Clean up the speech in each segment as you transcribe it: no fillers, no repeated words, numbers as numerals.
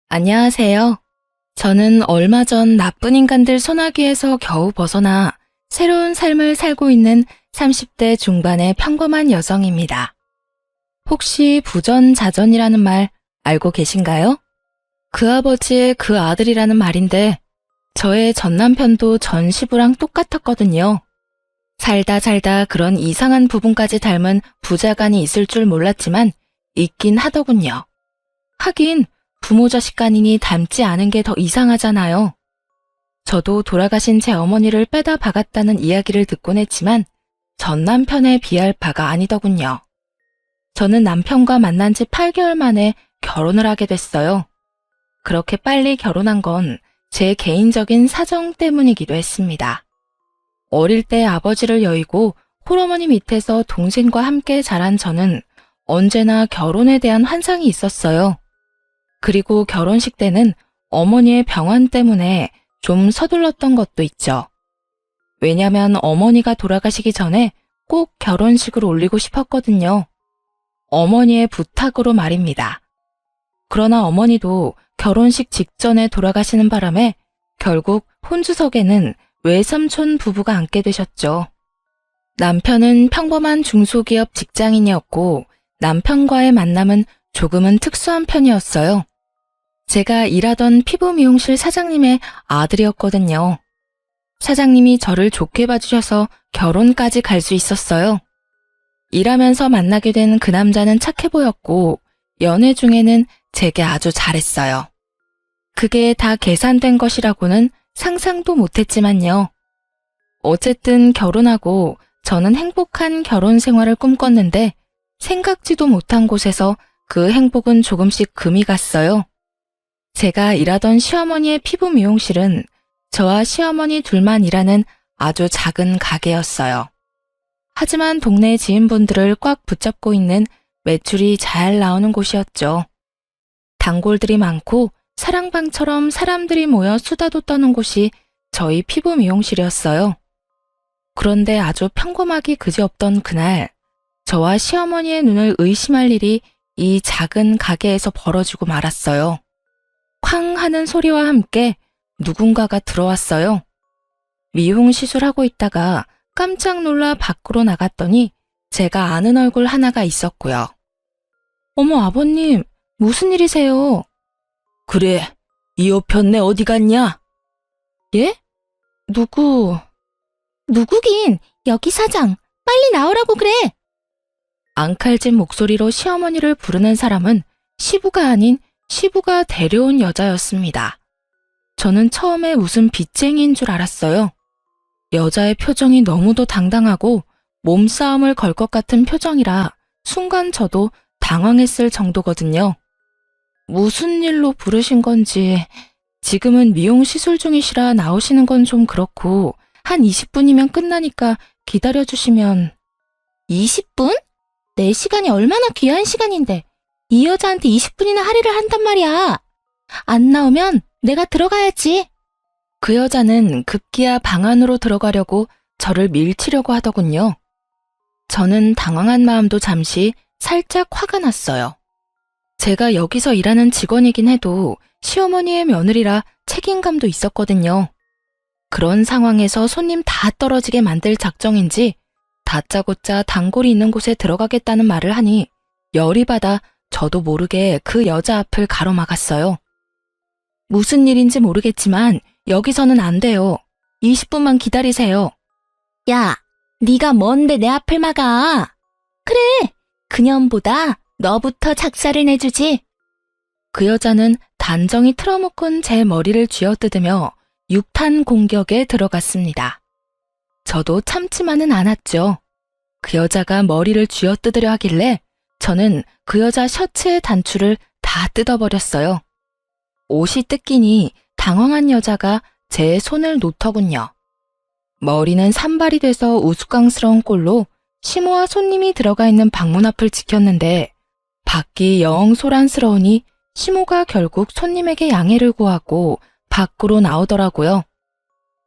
안녕하세요. 저는 얼마 전 나쁜 인간들 소나기에서 겨우 벗어나 새로운 삶을 살고 있는 30대 중반의 평범한 여성입니다. 혹시 부전자전이라는 말 알고 계신가요? 그 아버지의 그 아들이라는 말인데 저의 전 남편도 전 시부랑 똑같았거든요. 살다 그런 이상한 부분까지 닮은 부자간이 있을 줄 몰랐지만 있긴 하더군요. 하긴 부모 자식 간이니 닮지 않은 게 더 이상하잖아요. 저도 돌아가신 제 어머니를 빼다 박았다는 이야기를 듣곤 했지만 전 남편에 비할 바가 아니더군요. 저는 남편과 만난 지 8개월 만에 결혼을 하게 됐어요. 그렇게 빨리 결혼한 건 제 개인적인 사정 때문이기도 했습니다. 어릴 때 아버지를 여의고 홀어머니 밑에서 동생과 함께 자란 저는 언제나 결혼에 대한 환상이 있었어요. 그리고 결혼식 때는 어머니의 병환 때문에 좀 서둘렀던 것도 있죠. 왜냐면 어머니가 돌아가시기 전에 꼭 결혼식을 올리고 싶었거든요. 어머니의 부탁으로 말입니다. 그러나 어머니도 결혼식 직전에 돌아가시는 바람에 결국 혼주석에는 외삼촌 부부가 앉게 되셨죠. 남편은 평범한 중소기업 직장인이었고 남편과의 만남은 조금은 특수한 편이었어요. 제가 일하던 피부 미용실 사장님의 아들이었거든요. 사장님이 저를 좋게 봐주셔서 결혼까지 갈 수 있었어요. 일하면서 만나게 된 그 남자는 착해 보였고 연애 중에는 제게 아주 잘했어요. 그게 다 계산된 것이라고는 상상도 못했지만요. 어쨌든 결혼하고 저는 행복한 결혼 생활을 꿈꿨는데 생각지도 못한 곳에서 그 행복은 조금씩 금이 갔어요. 제가 일하던 시어머니의 피부 미용실은 저와 시어머니 둘만 일하는 아주 작은 가게였어요. 하지만 동네 지인분들을 꽉 붙잡고 있는 매출이 잘 나오는 곳이었죠. 단골들이 많고 사랑방처럼 사람들이 모여 수다도 떠는 곳이 저희 피부 미용실이었어요. 그런데 아주 평범하기 그지없던 그날, 저와 시어머니의 눈을 의심할 일이 이 작은 가게에서 벌어지고 말았어요. 쾅 하는 소리와 함께 누군가가 들어왔어요. 미용 시술하고 있다가 깜짝 놀라 밖으로 나갔더니 제가 아는 얼굴 하나가 있었고요. 어머 아버님, 무슨 일이세요? 그래, 이 여편네 어디 갔냐? 예? 누구긴 여기 사장, 빨리 나오라고 그래. 앙칼진 목소리로 시어머니를 부르는 사람은 시부가 아닌 시부가 데려온 여자였습니다. 저는 처음에 무슨 빚쟁이인 줄 알았어요. 여자의 표정이 너무도 당당하고 몸싸움을 걸 것 같은 표정이라 순간 저도 당황했을 정도거든요. 무슨 일로 부르신 건지, 지금은 미용 시술 중이시라 나오시는 건 좀 그렇고 한 20분이면 끝나니까 기다려주시면. 20분? 내 시간이 얼마나 귀한 시간인데 이 여자한테 20분이나 할애를 한단 말이야. 안 나오면 내가 들어가야지. 그 여자는 급기야 방 안으로 들어가려고 저를 밀치려고 하더군요. 저는 당황한 마음도 잠시 살짝 화가 났어요. 제가 여기서 일하는 직원이긴 해도 시어머니의 며느리라 책임감도 있었거든요. 그런 상황에서 손님 다 떨어지게 만들 작정인지 다짜고짜 단골이 있는 곳에 들어가겠다는 말을 하니 열이 받아 저도 모르게 그 여자 앞을 가로막았어요. 무슨 일인지 모르겠지만 여기서는 안 돼요. 20분만 기다리세요. 야, 네가 뭔데 내 앞을 막아? 그래, 그년보다 너부터 작사를 내주지. 그 여자는 단정히 틀어먹은 제 머리를 쥐어뜯으며 육탄 공격에 들어갔습니다. 저도 참지만은 않았죠. 그 여자가 머리를 쥐어뜯으려 하길래 저는 그 여자 셔츠의 단추를 다 뜯어버렸어요. 옷이 뜯기니 당황한 여자가 제 손을 놓더군요. 머리는 산발이 돼서 우스꽝스러운 꼴로 시모와 손님이 들어가 있는 방문 앞을 지켰는데 밖이 영 소란스러우니 시모가 결국 손님에게 양해를 구하고 밖으로 나오더라고요.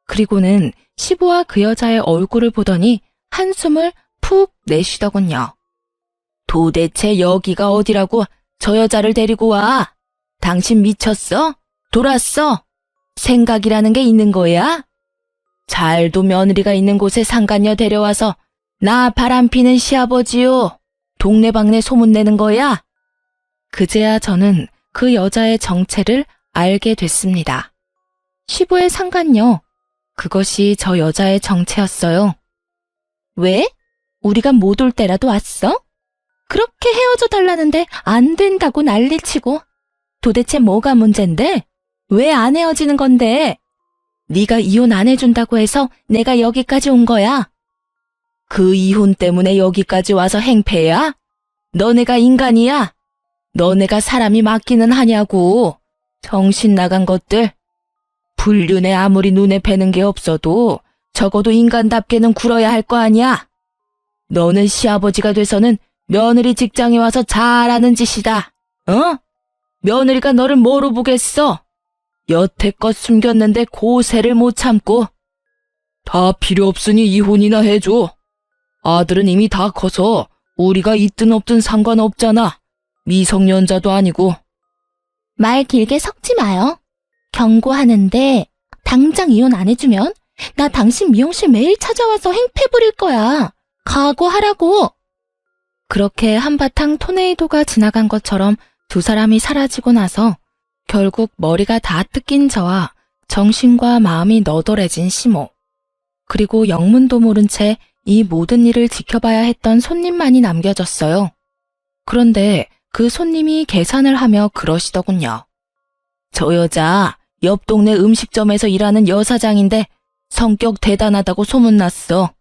그리고는 시부와 그 여자의 얼굴을 보더니 한숨을 푹 내쉬더군요. 도대체 여기가 어디라고 저 여자를 데리고 와? 당신 미쳤어? 돌았어? 생각이라는 게 있는 거야? 잘도 며느리가 있는 곳에 상간녀 데려와서 나 바람피는 시아버지요. 동네방네 소문내는 거야? 그제야 저는 그 여자의 정체를 알게 됐습니다. 시부의 상간녀, 그것이 저 여자의 정체였어요. 왜? 우리가 못 올 때라도 왔어? 그렇게 헤어져 달라는데 안 된다고 난리치고. 도대체 뭐가 문젠데? 왜 안 헤어지는 건데? 네가 이혼 안 해준다고 해서 내가 여기까지 온 거야. 그 이혼 때문에 여기까지 와서 행패야? 너네가 인간이야? 너네가 사람이 맞기는 하냐고. 정신 나간 것들. 불륜에 아무리 눈에 뵈는 게 없어도 적어도 인간답게는 굴어야 할 거 아니야. 너는 시아버지가 돼서는 며느리 직장에 와서 잘하는 짓이다. 어? 며느리가 너를 뭐로 보겠어? 여태껏 숨겼는데 고세를 못 참고. 다 필요 없으니 이혼이나 해줘. 아들은 이미 다 커서 우리가 있든 없든 상관없잖아. 미성년자도 아니고. 말 길게 섞지 마요. 경고하는데 당장 이혼 안 해주면 나 당신 미용실 매일 찾아와서 행패 부릴 거야. 각오하라고. 그렇게 한바탕 토네이도가 지나간 것처럼 두 사람이 사라지고 나서 결국 머리가 다 뜯긴 저와 정신과 마음이 너덜해진 시모, 그리고 영문도 모른 채 이 모든 일을 지켜봐야 했던 손님만이 남겨졌어요. 그런데 그 손님이 계산을 하며 그러시더군요. 저 여자 옆 동네 음식점에서 일하는 여사장인데 성격 대단하다고 소문났어.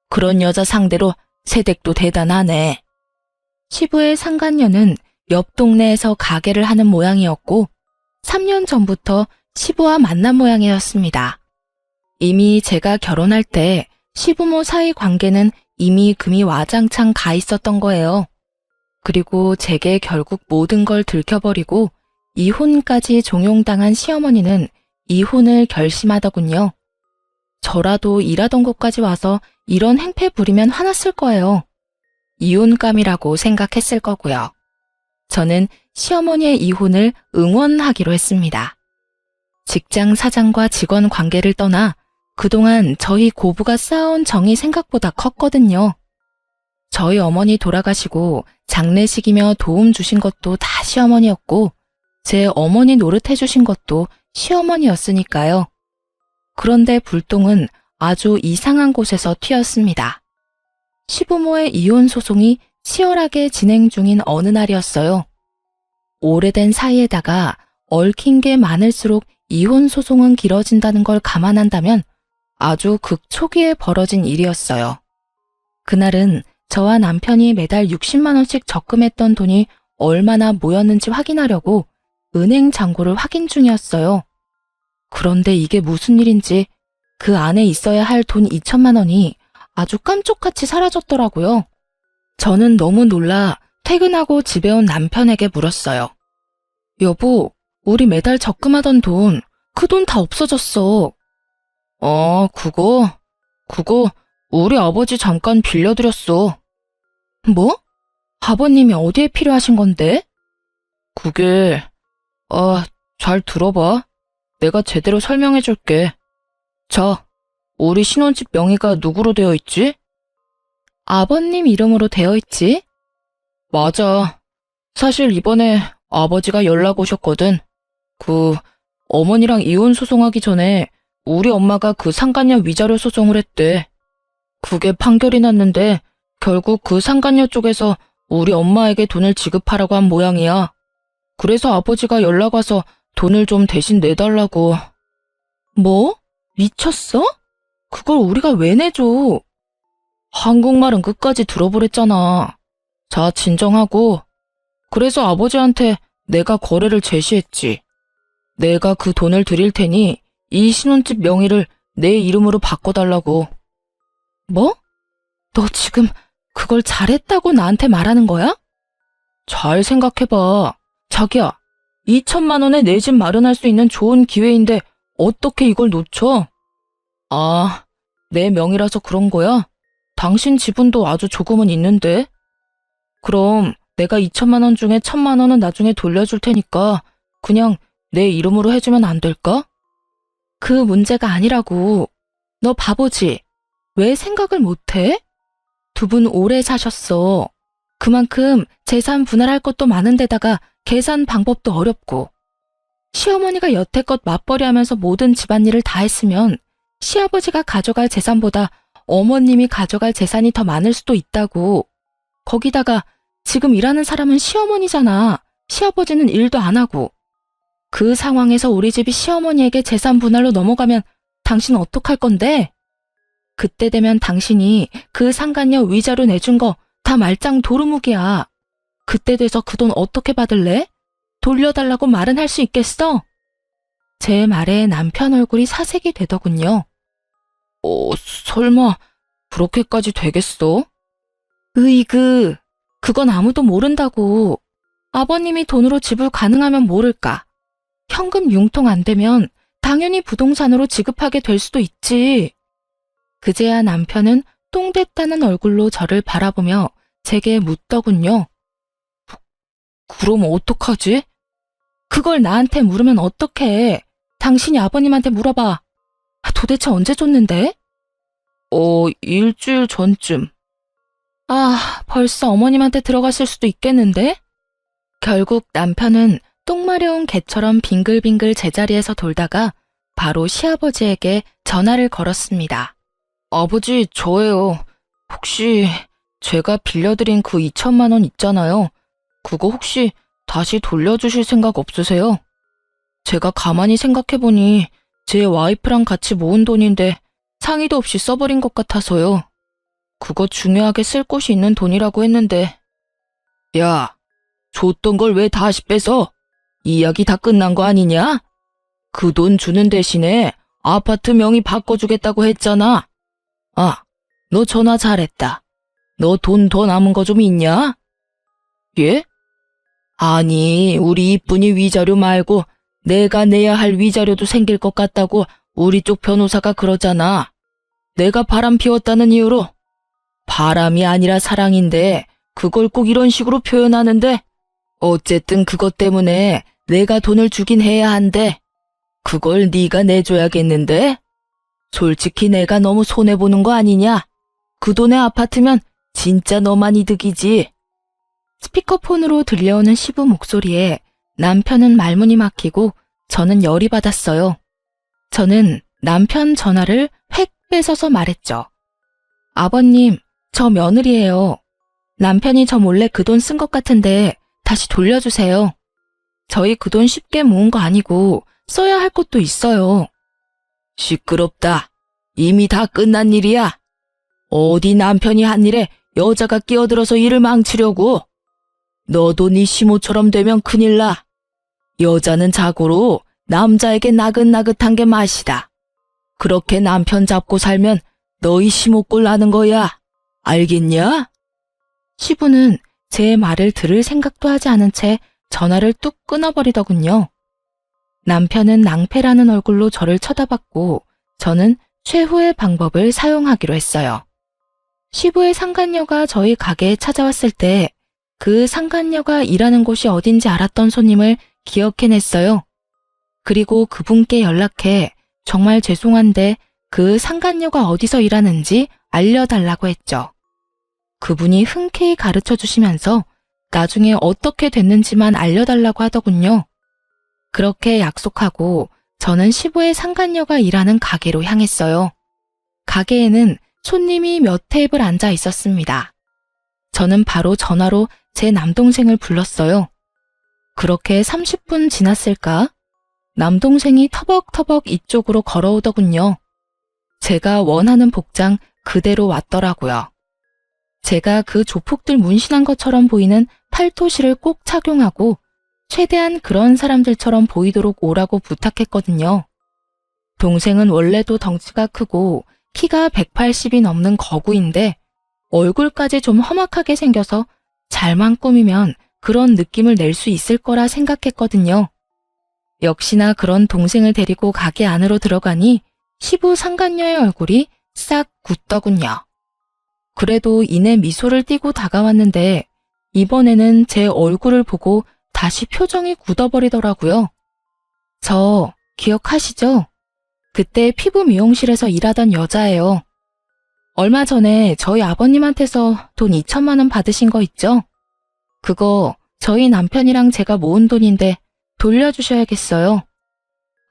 그런 여자 상대로 세댁도 대단하네. 시부의 상간녀는 옆 동네에서 가게를 하는 모양이었고 3년 전부터 시부와 만난 모양이었습니다. 이미 제가 결혼할 때 시부모 사이 관계는 이미 금이 와장창 가 있었던 거예요. 그리고 제게 결국 모든 걸 들켜버리고 이혼까지 종용당한 시어머니는 이혼을 결심하더군요. 저라도 일하던 곳까지 와서 이런 행패 부리면 화났을 거예요. 이혼감이라고 생각했을 거고요. 저는 시어머니의 이혼을 응원하기로 했습니다. 직장 사장과 직원 관계를 떠나 그동안 저희 고부가 쌓아온 정이 생각보다 컸거든요. 저희 어머니 돌아가시고 장례식이며 도움 주신 것도 다 시어머니였고 제 어머니 노릇해 주신 것도 시어머니였으니까요. 그런데 불똥은 아주 이상한 곳에서 튀었습니다. 시부모의 이혼 소송이 치열하게 진행 중인 어느 날이었어요. 오래된 사이에다가 얽힌 게 많을수록 이혼 소송은 길어진다는 걸 감안한다면 아주 극초기에 벌어진 일이었어요. 그날은 저와 남편이 매달 60만 원씩 적금했던 돈이 얼마나 모였는지 확인하려고 은행 잔고를 확인 중이었어요. 그런데 이게 무슨 일인지 그 안에 있어야 할 돈 2천만 원이 아주 깜짝같이 사라졌더라고요. 저는 너무 놀라 퇴근하고 집에 온 남편에게 물었어요. 여보, 우리 매달 적금하던 돈, 그 돈 다 없어졌어. 그거 우리 아버지 잠깐 빌려드렸어. 뭐? 아버님이 어디에 필요하신 건데? 그게, 잘 들어봐. 내가 제대로 설명해 줄게. 자, 우리 신혼집 명의가 누구로 되어 있지? 아버님 이름으로 되어 있지? 맞아. 사실 이번에 아버지가 연락 오셨거든. 어머니랑 이혼 소송하기 전에 우리 엄마가 그 상간녀 위자료 소송을 했대. 그게 판결이 났는데 결국 그 상간녀 쪽에서 우리 엄마에게 돈을 지급하라고 한 모양이야. 그래서 아버지가 연락 와서 돈을 좀 대신 내달라고. 뭐? 미쳤어? 그걸 우리가 왜 내줘? 한국말은 끝까지 들어보랬잖아. 자, 진정하고. 그래서 아버지한테 내가 거래를 제시했지. 내가 그 돈을 드릴 테니 이 신혼집 명의를 내 이름으로 바꿔달라고. 뭐? 너 지금 그걸 잘했다고 나한테 말하는 거야? 잘 생각해봐. 자기야, 2천만 원에 내 집 마련할 수 있는 좋은 기회인데 어떻게 이걸 놓쳐? 내 명의라서 그런 거야? 당신 지분도 아주 조금은 있는데? 그럼 내가 2천만 원 중에 1,000만 원은 나중에 돌려줄 테니까 그냥 내 이름으로 해주면 안 될까? 그 문제가 아니라고. 너 바보지? 왜 생각을 못해? 두 분 오래 사셨어. 그만큼 재산 분할할 것도 많은데다가 계산 방법도 어렵고. 시어머니가 여태껏 맞벌이 하면서 모든 집안일을 다 했으면 시아버지가 가져갈 재산보다 어머님이 가져갈 재산이 더 많을 수도 있다고. 거기다가 지금 일하는 사람은 시어머니잖아. 시아버지는 일도 안 하고. 그 상황에서 우리 집이 시어머니에게 재산 분할로 넘어가면 당신 어떡할 건데? 그때 되면 당신이 그 상간녀 위자료 내준 거 다 말짱 도루묵이야. 그때 돼서 그 돈 어떻게 받을래? 돌려달라고 말은 할 수 있겠어? 제 말에 남편 얼굴이 사색이 되더군요. 설마 그렇게까지 되겠어? 으이그, 그건 아무도 모른다고. 아버님이 돈으로 지불 가능하면 모를까. 현금 융통 안 되면 당연히 부동산으로 지급하게 될 수도 있지. 그제야 남편은 똥됐다는 얼굴로 저를 바라보며 제게 묻더군요. 그럼 어떡하지? 그걸 나한테 물으면 어떡해. 당신이 아버님한테 물어봐. 도대체 언제 줬는데? 일주일 전쯤. 벌써 어머님한테 들어갔을 수도 있겠는데? 결국 남편은 똥 마려운 개처럼 빙글빙글 제자리에서 돌다가 바로 시아버지에게 전화를 걸었습니다. 아버지, 저예요. 혹시 제가 빌려드린 그 2천만 원 있잖아요. 그거 혹시 다시 돌려주실 생각 없으세요? 제가 가만히 생각해보니 제 와이프랑 같이 모은 돈인데 상의도 없이 써버린 것 같아서요. 그거 중요하게 쓸 곳이 있는 돈이라고 했는데. 야, 줬던 걸 왜 다시 뺏어? 이야기 다 끝난 거 아니냐? 그 돈 주는 대신에 아파트 명의 바꿔주겠다고 했잖아. 너 전화 잘했다. 너 돈 더 남은 거 좀 있냐? 예? 아니, 우리 이쁜이 위자료 말고 내가 내야 할 위자료도 생길 것 같다고 우리 쪽 변호사가 그러잖아. 내가 바람 피웠다는 이유로. 바람이 아니라 사랑인데 그걸 꼭 이런 식으로 표현하는데 어쨌든 그것 때문에 내가 돈을 주긴 해야 한대. 그걸 네가 내줘야겠는데? 솔직히 내가 너무 손해보는 거 아니냐? 그 돈에 아파트면 진짜 너만 이득이지. 스피커폰으로 들려오는 시부 목소리에 남편은 말문이 막히고 저는 열이 받았어요. 저는 남편 전화를 획 뺏어서 말했죠. 아버님, 저 며느리예요. 남편이 저 몰래 그 돈 쓴 것 같은데 다시 돌려주세요. 저희 그 돈 쉽게 모은 거 아니고 써야 할 것도 있어요. 시끄럽다. 이미 다 끝난 일이야. 어디 남편이 한 일에 여자가 끼어들어서 일을 망치려고. 너도 네 시모처럼 되면 큰일 나. 여자는 자고로 남자에게 나긋나긋한 게 맛이다. 그렇게 남편 잡고 살면 너희 시모꼴 나는 거야. 알겠냐? 시부는 제 말을 들을 생각도 하지 않은 채 전화를 뚝 끊어버리더군요. 남편은 낭패라는 얼굴로 저를 쳐다봤고 저는 최후의 방법을 사용하기로 했어요. 시부의 상간녀가 저희 가게에 찾아왔을 때 그 상간녀가 일하는 곳이 어딘지 알았던 손님을 기억해냈어요. 그리고 그분께 연락해 정말 죄송한데 그 상간녀가 어디서 일하는지 알려달라고 했죠. 그분이 흔쾌히 가르쳐 주시면서 나중에 어떻게 됐는지만 알려달라고 하더군요. 그렇게 약속하고 저는 시부의 상간녀가 일하는 가게로 향했어요. 가게에는 손님이 몇 테이블 앉아 있었습니다. 저는 바로 전화로 제 남동생을 불렀어요. 그렇게 30분 지났을까? 남동생이 터벅터벅 이쪽으로 걸어오더군요. 제가 원하는 복장 그대로 왔더라고요. 제가 그 조폭들 문신한 것처럼 보이는 팔토시를 꼭 착용하고 최대한 그런 사람들처럼 보이도록 오라고 부탁했거든요. 동생은 원래도 덩치가 크고 키가 180이 넘는 거구인데 얼굴까지 좀 험악하게 생겨서 잘만 꾸미면 그런 느낌을 낼 수 있을 거라 생각했거든요. 역시나 그런 동생을 데리고 가게 안으로 들어가니 시부 상간녀의 얼굴이 싹 굳더군요. 그래도 이내 미소를 띠고 다가왔는데 이번에는 제 얼굴을 보고 다시 표정이 굳어버리더라고요. 저 기억하시죠? 그때 피부 미용실에서 일하던 여자예요. 얼마 전에 저희 아버님한테서 돈 2천만 원 받으신 거 있죠? 그거 저희 남편이랑 제가 모은 돈인데 돌려주셔야겠어요.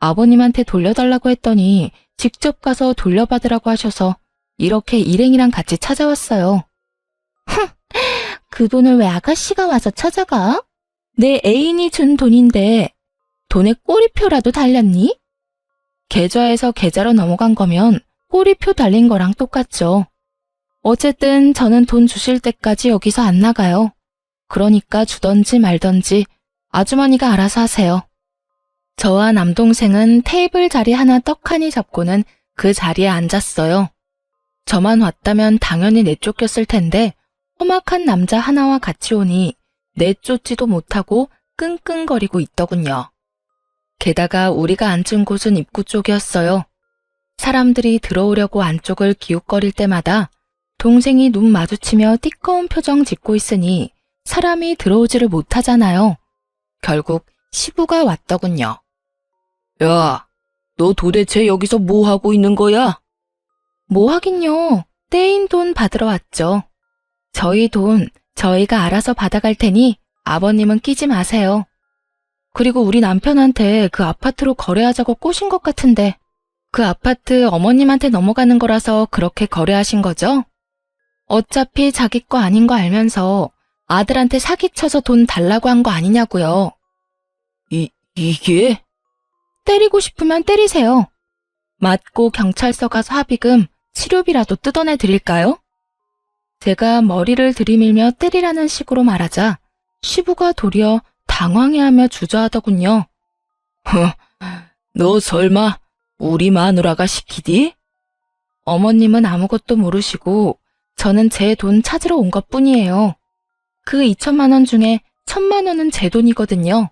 아버님한테 돌려달라고 했더니 직접 가서 돌려받으라고 하셔서 이렇게 일행이랑 같이 찾아왔어요. 그 돈을 왜 아가씨가 와서 찾아가? 내 애인이 준 돈인데 돈에 꼬리표라도 달렸니? 계좌에서 계좌로 넘어간 거면 꼬리표 달린 거랑 똑같죠. 어쨌든 저는 돈 주실 때까지 여기서 안 나가요. 그러니까 주던지 말던지 아주머니가 알아서 하세요. 저와 남동생은 테이블 자리 하나 떡하니 잡고는 그 자리에 앉았어요. 저만 왔다면 당연히 내쫓겼을 텐데 험악한 남자 하나와 같이 오니 내쫓지도 못하고 끙끙거리고 있더군요. 게다가 우리가 앉은 곳은 입구 쪽이었어요. 사람들이 들어오려고 안쪽을 기웃거릴 때마다 동생이 눈 마주치며 띠꺼운 표정 짓고 있으니 사람이 들어오지를 못하잖아요. 결국 시부가 왔더군요. 야, 너 도대체 여기서 뭐 하고 있는 거야? 뭐 하긴요. 떼인 돈 받으러 왔죠. 저희 돈 저희가 알아서 받아갈 테니 아버님은 끼지 마세요. 그리고 우리 남편한테 그 아파트로 거래하자고 꼬신 것 같은데 그 아파트 어머님한테 넘어가는 거라서 그렇게 거래하신 거죠? 어차피 자기 거 아닌 거 알면서 아들한테 사기쳐서 돈 달라고 한 거 아니냐고요. 이게? 때리고 싶으면 때리세요. 맞고 경찰서 가서 합의금, 치료비라도 뜯어내 드릴까요? 제가 머리를 들이밀며 때리라는 식으로 말하자 시부가 도리어 당황해하며 주저하더군요. 너 설마 우리 마누라가 시키디? 어머님은 아무것도 모르시고 저는 제 돈 찾으러 온 것뿐이에요. 그 2천만 원 중에 1,000만 원은 제 돈이거든요.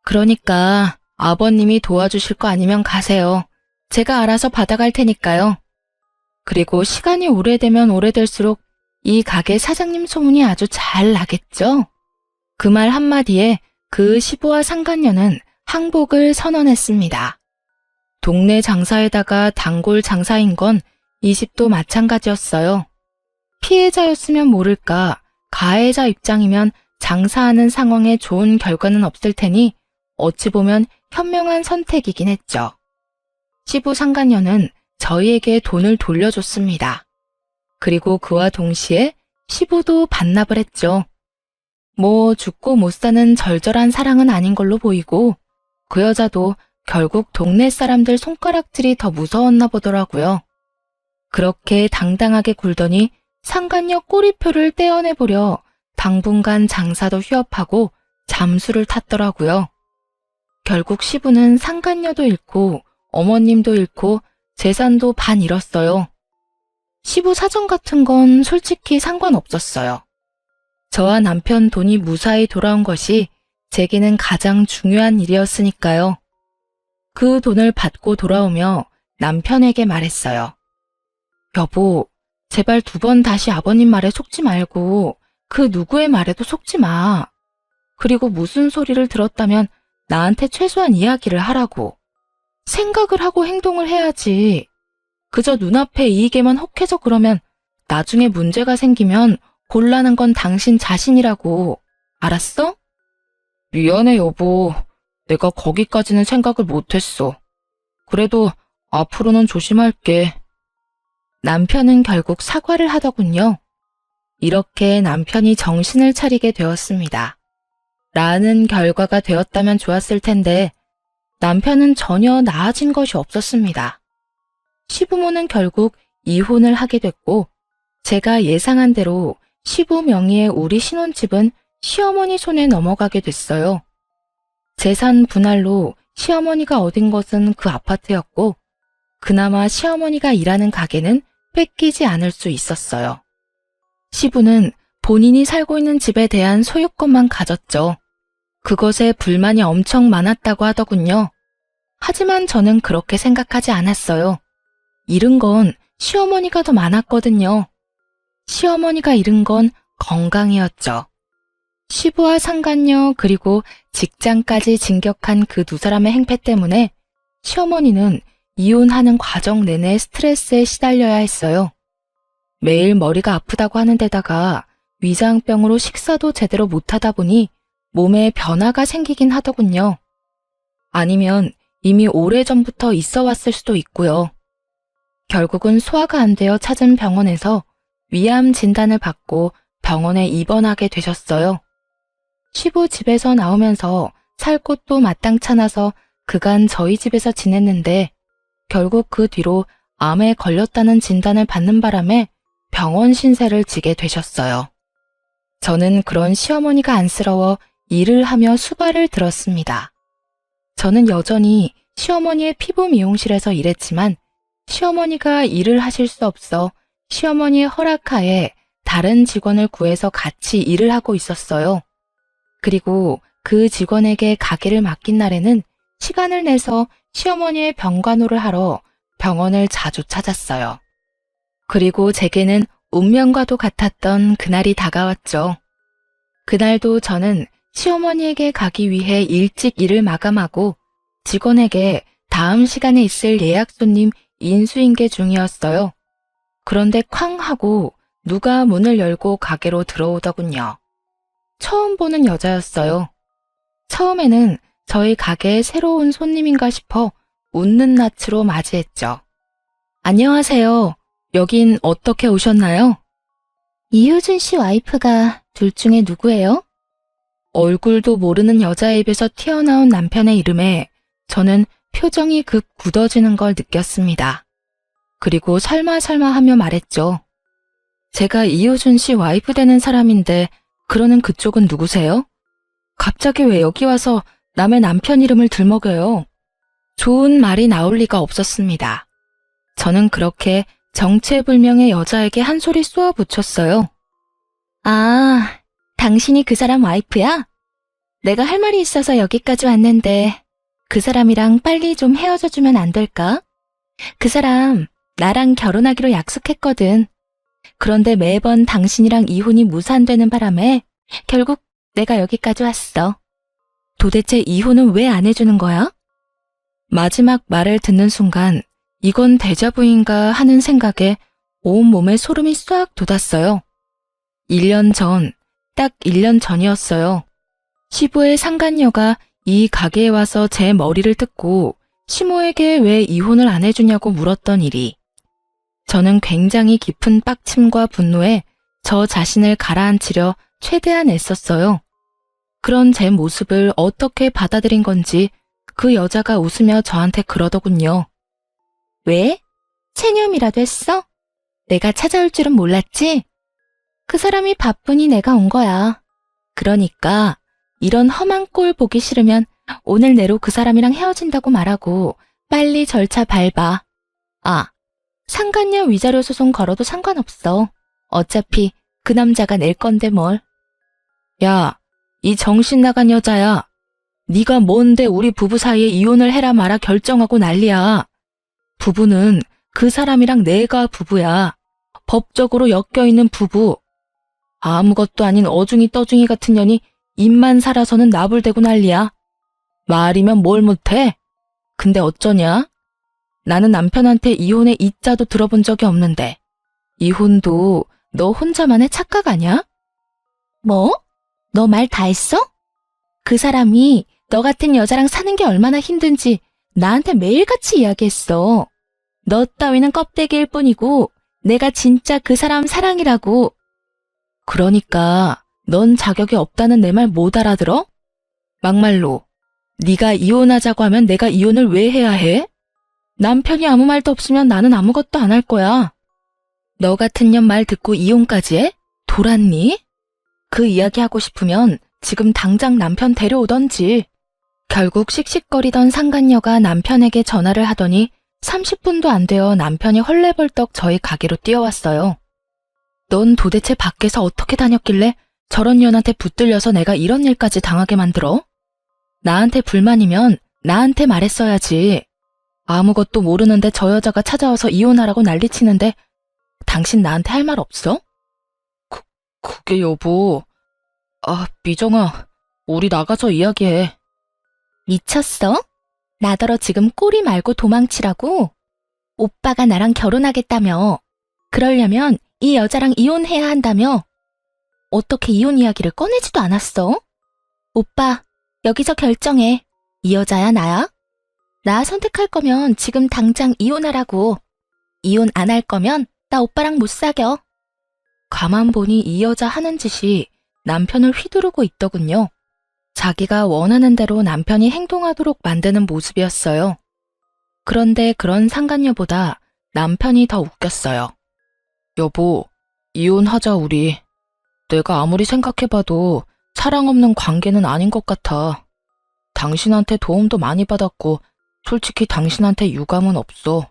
그러니까 아버님이 도와주실 거 아니면 가세요. 제가 알아서 받아갈 테니까요. 그리고 시간이 오래되면 오래될수록 이 가게 사장님 소문이 아주 잘 나겠죠? 그 말 한마디에 그 시부와 상간녀는 항복을 선언했습니다. 동네 장사에다가 단골 장사인 건 이 집도 마찬가지였어요. 피해자였으면 모를까 가해자 입장이면 장사하는 상황에 좋은 결과는 없을 테니 어찌 보면 현명한 선택이긴 했죠. 시부 상간녀는 저희에게 돈을 돌려줬습니다. 그리고 그와 동시에 시부도 반납을 했죠. 뭐 죽고 못 사는 절절한 사랑은 아닌 걸로 보이고 그 여자도 결국 동네 사람들 손가락질이 더 무서웠나 보더라고요. 그렇게 당당하게 굴더니 상간녀 꼬리표를 떼어내보려 당분간 장사도 휴업하고 잠수를 탔더라고요. 결국 시부는 상간녀도 잃고 어머님도 잃고 재산도 반 잃었어요. 시부 사정 같은 건 솔직히 상관없었어요. 저와 남편 돈이 무사히 돌아온 것이 제게는 가장 중요한 일이었으니까요. 그 돈을 받고 돌아오며 남편에게 말했어요. 여보, 제발 2번 다시 아버님 말에 속지 말고 그 누구의 말에도 속지 마. 그리고 무슨 소리를 들었다면 나한테 최소한 이야기를 하라고. 생각을 하고 행동을 해야지. 그저 눈앞에 이익에만 혹해서 그러면 나중에 문제가 생기면 곤란한 건 당신 자신이라고. 알았어? 미안해, 여보. 내가 거기까지는 생각을 못했어. 그래도 앞으로는 조심할게. 남편은 결국 사과를 하더군요. 이렇게 남편이 정신을 차리게 되었습니다. 나은 결과가 되었다면 좋았을 텐데 남편은 전혀 나아진 것이 없었습니다. 시부모는 결국 이혼을 하게 됐고 제가 예상한 대로 시부 명의의 우리 신혼집은 시어머니 손에 넘어가게 됐어요. 재산 분할로 시어머니가 얻은 것은 그 아파트였고 그나마 시어머니가 일하는 가게는 뺏기지 않을 수 있었어요. 시부는 본인이 살고 있는 집에 대한 소유권만 가졌죠. 그것에 불만이 엄청 많았다고 하더군요. 하지만 저는 그렇게 생각하지 않았어요. 잃은 건 시어머니가 더 많았거든요. 시어머니가 잃은 건 건강이었죠. 시부와 상간녀 그리고 직장까지 진격한 그 두 사람의 행패 때문에 시어머니는 이혼하는 과정 내내 스트레스에 시달려야 했어요. 매일 머리가 아프다고 하는 데다가 위장병으로 식사도 제대로 못하다 보니 몸에 변화가 생기긴 하더군요. 아니면 이미 오래전부터 있어 왔을 수도 있고요. 결국은 소화가 안 되어 찾은 병원에서 위암 진단을 받고 병원에 입원하게 되셨어요. 시부 집에서 나오면서 살 곳도 마땅찮아서 그간 저희 집에서 지냈는데 결국 그 뒤로 암에 걸렸다는 진단을 받는 바람에 병원 신세를 지게 되셨어요. 저는 그런 시어머니가 안쓰러워 일을 하며 수발을 들었습니다. 저는 여전히 시어머니의 피부 미용실에서 일했지만 시어머니가 일을 하실 수 없어 시어머니의 허락하에 다른 직원을 구해서 같이 일을 하고 있었어요. 그리고 그 직원에게 가게를 맡긴 날에는 시간을 내서 시어머니의 병간호를 하러 병원을 자주 찾았어요. 그리고 제게는 운명과도 같았던 그날이 다가왔죠. 그날도 저는 시어머니에게 가기 위해 일찍 일을 마감하고 직원에게 다음 시간에 있을 예약 손님 인수인계 중이었어요. 그런데 쾅 하고 누가 문을 열고 가게로 들어오더군요. 처음 보는 여자였어요. 처음에는 저희 가게에 새로 온 손님인가 싶어 웃는 낯으로 맞이했죠. 안녕하세요. 여긴 어떻게 오셨나요? 이효준 씨 와이프가 둘 중에 누구예요? 얼굴도 모르는 여자의 입에서 튀어나온 남편의 이름에 저는 표정이 급 굳어지는 걸 느꼈습니다. 그리고 설마 하며 말했죠. 제가 이효준 씨 와이프 되는 사람인데 그러는 그쪽은 누구세요? 갑자기 왜 여기 와서 남의 남편 이름을 들먹여요? 좋은 말이 나올 리가 없었습니다. 저는 그렇게 정체불명의 여자에게 한 소리 쏘아 붙였어요. 아, 당신이 그 사람 와이프야? 내가 할 말이 있어서 여기까지 왔는데 그 사람이랑 빨리 좀 헤어져 주면 안 될까? 그 사람 나랑 결혼하기로 약속했거든. 그런데 매번 당신이랑 이혼이 무산되는 바람에 결국 내가 여기까지 왔어. 도대체 이혼은 왜 안 해주는 거야? 마지막 말을 듣는 순간 이건 데자부인가 하는 생각에 온몸에 소름이 싹 돋았어요. 1년 전, 딱 1년 전이었어요. 시부의 상간녀가 이 가게에 와서 제 머리를 뜯고 시모에게 왜 이혼을 안 해주냐고 물었던 일이. 저는 굉장히 깊은 빡침과 분노에 저 자신을 가라앉히려 최대한 애썼어요. 그런 제 모습을 어떻게 받아들인 건지 그 여자가 웃으며 저한테 그러더군요. 왜? 체념이라도 했어? 내가 찾아올 줄은 몰랐지? 그 사람이 바쁘니 내가 온 거야. 그러니까 이런 험한 꼴 보기 싫으면 오늘 내로 그 사람이랑 헤어진다고 말하고 빨리 절차 밟아. 아, 상간녀 위자료 소송 걸어도 상관없어. 어차피 그 남자가 낼 건데 뭘. 야, 이 정신 나간 여자야. 네가 뭔데 우리 부부 사이에 이혼을 해라 마라 결정하고 난리야. 부부는 그 사람이랑 내가 부부야. 법적으로 엮여있는 부부. 아무것도 아닌 어중이 떠중이 같은 년이 입만 살아서는 나불대고 난리야. 말이면 뭘 못해? 근데 어쩌냐? 나는 남편한테 이혼의 이자도 들어본 적이 없는데 이혼도 너 혼자만의 착각 아냐? 뭐? 너 말 다 했어? 그 사람이 너 같은 여자랑 사는 게 얼마나 힘든지 나한테 매일같이 이야기했어. 너 따위는 껍데기일 뿐이고 내가 진짜 그 사람 사랑이라고. 그러니까 넌 자격이 없다는 내 말 못 알아들어? 막말로 네가 이혼하자고 하면 내가 이혼을 왜 해야 해? 남편이 아무 말도 없으면 나는 아무것도 안 할 거야. 너 같은 년 말 듣고 이혼까지 해? 돌았니? 그 이야기 하고 싶으면 지금 당장 남편 데려오던지. 결국 씩씩거리던 상간녀가 남편에게 전화를 하더니 30분도 안 되어 남편이 헐레벌떡 저희 가게로 뛰어왔어요. 넌 도대체 밖에서 어떻게 다녔길래 저런 년한테 붙들려서 내가 이런 일까지 당하게 만들어? 나한테 불만이면 나한테 말했어야지. 아무것도 모르는데 저 여자가 찾아와서 이혼하라고 난리치는데 당신 나한테 할 말 없어? 그게 여보, 미정아, 우리 나가서 이야기해. 미쳤어? 나더러 지금 꼬리 말고 도망치라고? 오빠가 나랑 결혼하겠다며. 그러려면 이 여자랑 이혼해야 한다며. 어떻게 이혼 이야기를 꺼내지도 않았어? 오빠, 여기서 결정해. 이 여자야, 나야? 나 선택할 거면 지금 당장 이혼하라고. 이혼 안 할 거면 나 오빠랑 못 사겨. 가만 보니 이 여자 하는 짓이 남편을 휘두르고 있더군요. 자기가 원하는 대로 남편이 행동하도록 만드는 모습이었어요. 그런데 그런 상간녀보다 남편이 더 웃겼어요. 여보, 이혼하자 우리. 내가 아무리 생각해봐도 사랑 없는 관계는 아닌 것 같아. 당신한테 도움도 많이 받았고 솔직히 당신한테 유감은 없어.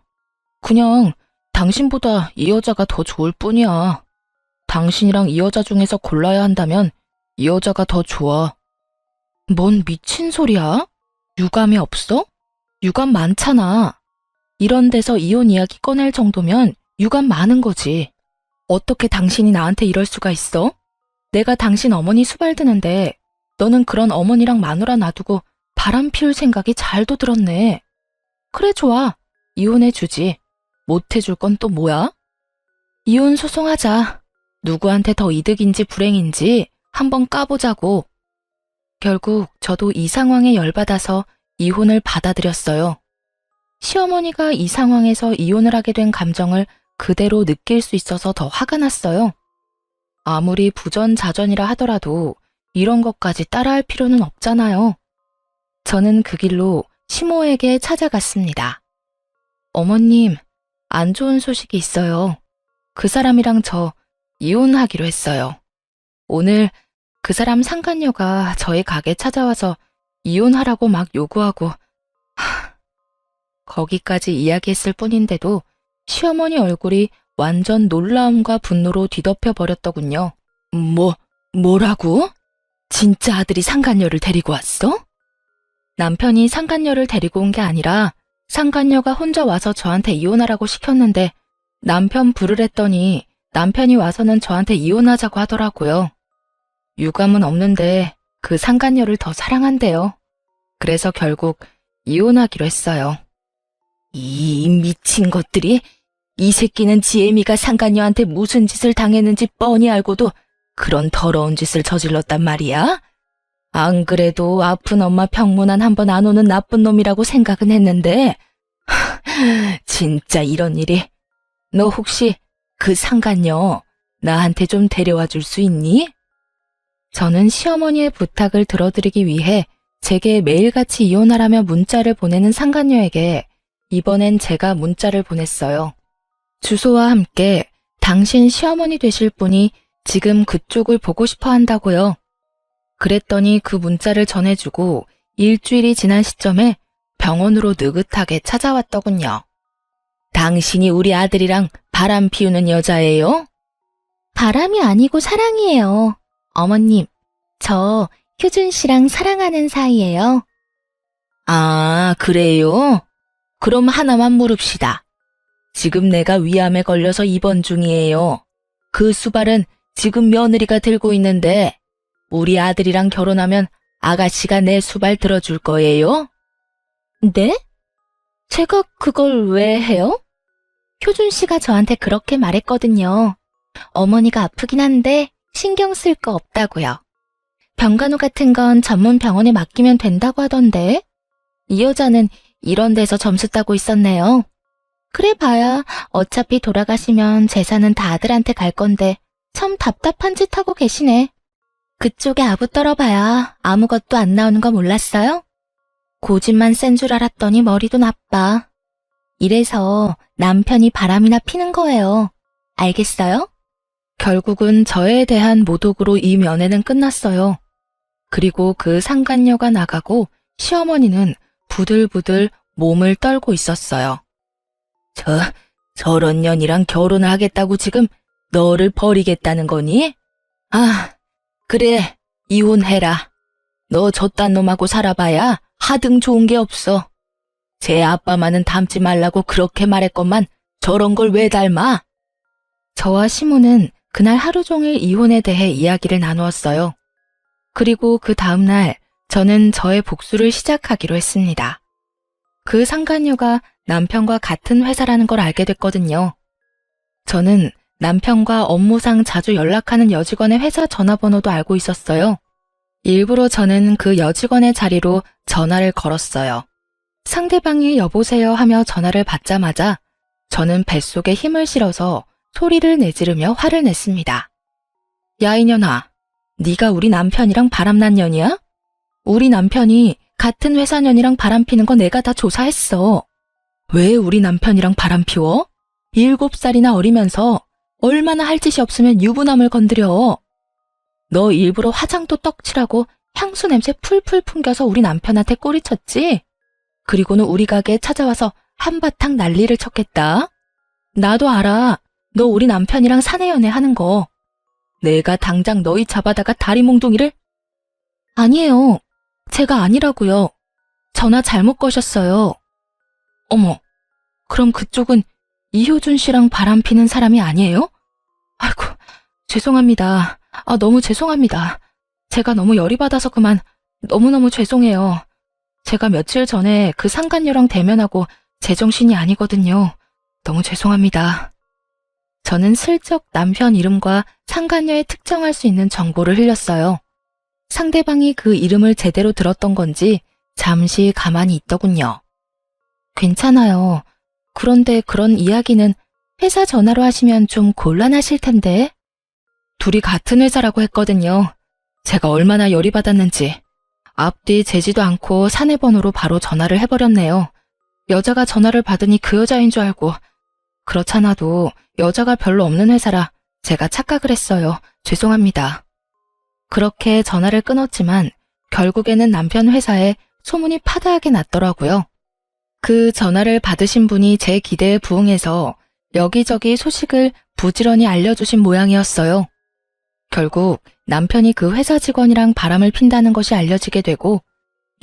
그냥 당신보다 이 여자가 더 좋을 뿐이야. 당신이랑 이 여자 중에서 골라야 한다면 이 여자가 더 좋아. 뭔 미친 소리야? 유감이 없어? 유감 많잖아. 이런 데서 이혼 이야기 꺼낼 정도면 유감 많은 거지. 어떻게 당신이 나한테 이럴 수가 있어? 내가 당신 어머니 수발드는데 너는 그런 어머니랑 마누라 놔두고 바람 피울 생각이 잘도 들었네. 그래 좋아. 이혼해주지. 못해줄 건 또 뭐야? 이혼 소송하자. 누구한테 더 이득인지 불행인지 한번 까보자고. 결국 저도 이 상황에 열받아서 이혼을 받아들였어요. 시어머니가 이 상황에서 이혼을 하게 된 감정을 그대로 느낄 수 있어서 더 화가 났어요. 아무리 부전자전이라 하더라도 이런 것까지 따라할 필요는 없잖아요. 저는 그 길로 시모에게 찾아갔습니다. 어머님, 안 좋은 소식이 있어요. 그 사람이랑 저 이혼하기로 했어요. 오늘 그 사람 상간녀가 저희 가게 찾아와서 이혼하라고 막 요구하고 거기까지 이야기했을 뿐인데도 시어머니 얼굴이 완전 놀라움과 분노로 뒤덮여 버렸더군요. 뭐라고? 진짜 아들이 상간녀를 데리고 왔어? 남편이 상간녀를 데리고 온 게 아니라 상간녀가 혼자 와서 저한테 이혼하라고 시켰는데 남편 부르랬더니 남편이 와서는 저한테 이혼하자고 하더라고요. 유감은 없는데 그 상간녀를 더 사랑한대요. 그래서 결국 이혼하기로 했어요. 이 미친 것들이, 이 새끼는 지혜미가 상간녀한테 무슨 짓을 당했는지 뻔히 알고도 그런 더러운 짓을 저질렀단 말이야? 안 그래도 아픈 엄마 병문안 한 번 안 오는 나쁜 놈이라고 생각은 했는데 진짜 이런 일이. 너 혹시 그 상간녀 나한테 좀 데려와 줄 수 있니? 저는 시어머니의 부탁을 들어드리기 위해 제게 매일같이 이혼하라며 문자를 보내는 상간녀에게 이번엔 제가 문자를 보냈어요. 주소와 함께 당신 시어머니 되실 분이 지금 그쪽을 보고 싶어 한다고요. 그랬더니 그 문자를 전해주고 일주일이 지난 시점에 병원으로 느긋하게 찾아왔더군요. 당신이 우리 아들이랑 바람 피우는 여자예요? 바람이 아니고 사랑이에요. 어머님, 저 효준 씨랑 사랑하는 사이예요. 아, 그래요? 그럼 하나만 물읍시다. 지금 내가 위암에 걸려서 입원 중이에요. 그 수발은 지금 며느리가 들고 있는데 우리 아들이랑 결혼하면 아가씨가 내 수발 들어줄 거예요? 네? 제가 그걸 왜 해요? 효준 씨가 저한테 그렇게 말했거든요. 어머니가 아프긴 한데 신경 쓸 거 없다고요. 병간호 같은 건 전문 병원에 맡기면 된다고 하던데. 이 여자는 이런 데서 점수 따고 있었네요. 그래 봐야 어차피 돌아가시면 재산은 다 아들한테 갈 건데 참 답답한 짓 하고 계시네. 그쪽에 아부 떨어봐야 아무것도 안 나오는 거 몰랐어요? 고집만 센 줄 알았더니 머리도 나빠. 이래서 남편이 바람이나 피는 거예요. 알겠어요? 결국은 저에 대한 모독으로 이 면회는 끝났어요. 그리고 그 상간녀가 나가고 시어머니는 부들부들 몸을 떨고 있었어요. 저런 년이랑 결혼을 하겠다고 지금 너를 버리겠다는 거니? 아, 그래, 이혼해라. 너 저딴 놈하고 살아봐야 하등 좋은 게 없어. 제 아빠만은 닮지 말라고 그렇게 말했건만 저런 걸 왜 닮아? 저와 시모는 그날 하루 종일 이혼에 대해 이야기를 나누었어요. 그리고 그 다음날 저는 저의 복수를 시작하기로 했습니다. 그 상간녀가 남편과 같은 회사라는 걸 알게 됐거든요. 저는 남편과 업무상 자주 연락하는 여직원의 회사 전화번호도 알고 있었어요. 일부러 저는 그 여직원의 자리로 전화를 걸었어요. 상대방이 여보세요 하며 전화를 받자마자 저는 뱃속에 힘을 실어서 소리를 내지르며 화를 냈습니다. 야 이년아, 네가 우리 남편이랑 바람난 년이야? 우리 남편이 같은 회사 년이랑 바람피는 거 내가 다 조사했어. 왜 우리 남편이랑 바람피워? 7살이나 어리면서 얼마나 할 짓이 없으면 유부남을 건드려. 너 일부러 화장도 떡칠하고 향수 냄새 풀풀 풍겨서 우리 남편한테 꼬리쳤지? 그리고는 우리 가게에 찾아와서 한바탕 난리를 쳤겠다. 나도 알아. 너 우리 남편이랑 사내연애 하는 거. 내가 당장 너희 잡아다가 다리 몽둥이를? 아니에요. 제가 아니라고요. 전화 잘못 거셨어요. 어머, 그럼 그쪽은 이효준 씨랑 바람피는 사람이 아니에요? 아이고, 죄송합니다. 너무 죄송합니다. 제가 너무 열이 받아서 그만 너무너무 죄송해요. 제가 며칠 전에 그 상간녀랑 대면하고 제정신이 아니거든요. 너무 죄송합니다. 저는 슬쩍 남편 이름과 상간녀의 특정할 수 있는 정보를 흘렸어요. 상대방이 그 이름을 제대로 들었던 건지 잠시 가만히 있더군요. 괜찮아요. 그런데 그런 이야기는 회사 전화로 하시면 좀 곤란하실 텐데. 둘이 같은 회사라고 했거든요. 제가 얼마나 열이 받았는지. 앞뒤 재지도 않고 사내 번호로 바로 전화를 해버렸네요. 여자가 전화를 받으니 그 여자인 줄 알고. 그렇잖아도 여자가 별로 없는 회사라 제가 착각을 했어요. 죄송합니다. 그렇게 전화를 끊었지만 결국에는 남편 회사에 소문이 파다하게 났더라고요. 그 전화를 받으신 분이 제 기대에 부응해서 여기저기 소식을 부지런히 알려주신 모양이었어요. 결국 남편이 그 회사 직원이랑 바람을 핀다는 것이 알려지게 되고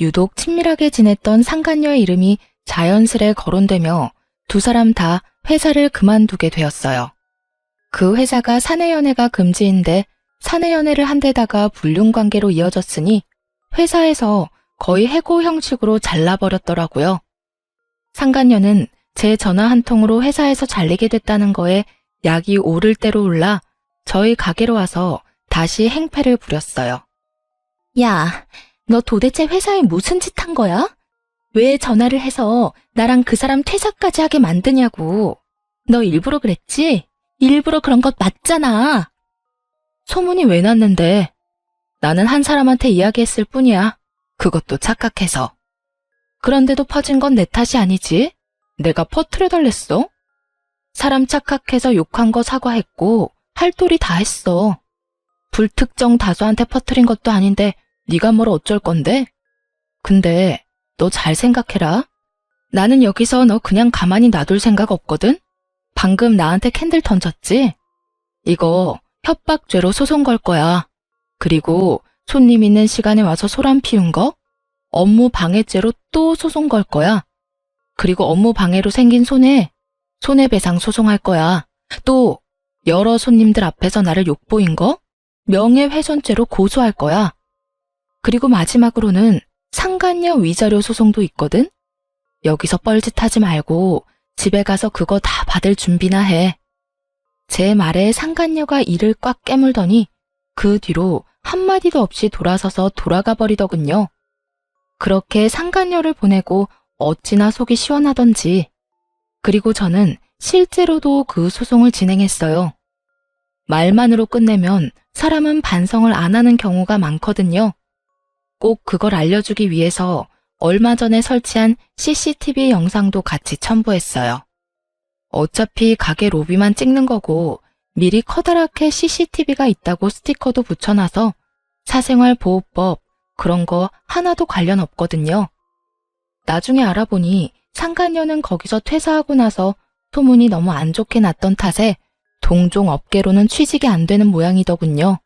유독 친밀하게 지냈던 상간녀의 이름이 자연스레 거론되며 두 사람 다 회사를 그만두게 되었어요. 그 회사가 사내연애가 금지인데 사내연애를 한 데다가 불륜관계로 이어졌으니 회사에서 거의 해고 형식으로 잘라버렸더라고요. 상간녀는 제 전화 한 통으로 회사에서 잘리게 됐다는 거에 약이 오를 대로 올라 저희 가게로 와서 다시 행패를 부렸어요. 야, 너 도대체 회사에 무슨 짓 한 거야? 왜 전화를 해서 나랑 그 사람 퇴사까지 하게 만드냐고. 너 일부러 그랬지? 일부러 그런 것 맞잖아. 소문이 왜 났는데? 나는 한 사람한테 이야기했을 뿐이야. 그것도 착각해서. 그런데도 퍼진 건 내 탓이 아니지? 내가 퍼뜨려달랬어? 사람 착각해서 욕한 거 사과했고 할 도리 다 했어. 불특정 다수한테 퍼뜨린 것도 아닌데 네가 뭘 어쩔 건데? 근데 너 잘 생각해라. 나는 여기서 너 그냥 가만히 놔둘 생각 없거든? 방금 나한테 캔들 던졌지? 이거 협박죄로 소송 걸 거야. 그리고 손님 있는 시간에 와서 소란 피운 거? 업무 방해죄로 또 소송 걸 거야. 그리고 업무 방해로 생긴 손해배상 소송할 거야. 또 여러 손님들 앞에서 나를 욕보인 거? 명예훼손죄로 고소할 거야. 그리고 마지막으로는 상간녀 위자료 소송도 있거든? 여기서 뻘짓하지 말고 집에 가서 그거 다 받을 준비나 해. 제 말에 상간녀가 이를 꽉 깨물더니 그 뒤로 한마디도 없이 돌아서서 돌아가 버리더군요. 그렇게 상간녀를 보내고 어찌나 속이 시원하던지. 그리고 저는 실제로도 그 소송을 진행했어요. 말만으로 끝내면 사람은 반성을 안 하는 경우가 많거든요. 꼭 그걸 알려주기 위해서 얼마 전에 설치한 CCTV 영상도 같이 첨부했어요. 어차피 가게 로비만 찍는 거고 미리 커다랗게 CCTV가 있다고 스티커도 붙여놔서 사생활보호법 그런 거 하나도 관련 없거든요. 나중에 알아보니 상간녀는 거기서 퇴사하고 나서 소문이 너무 안 좋게 났던 탓에 동종 업계로는 취직이 안 되는 모양이더군요.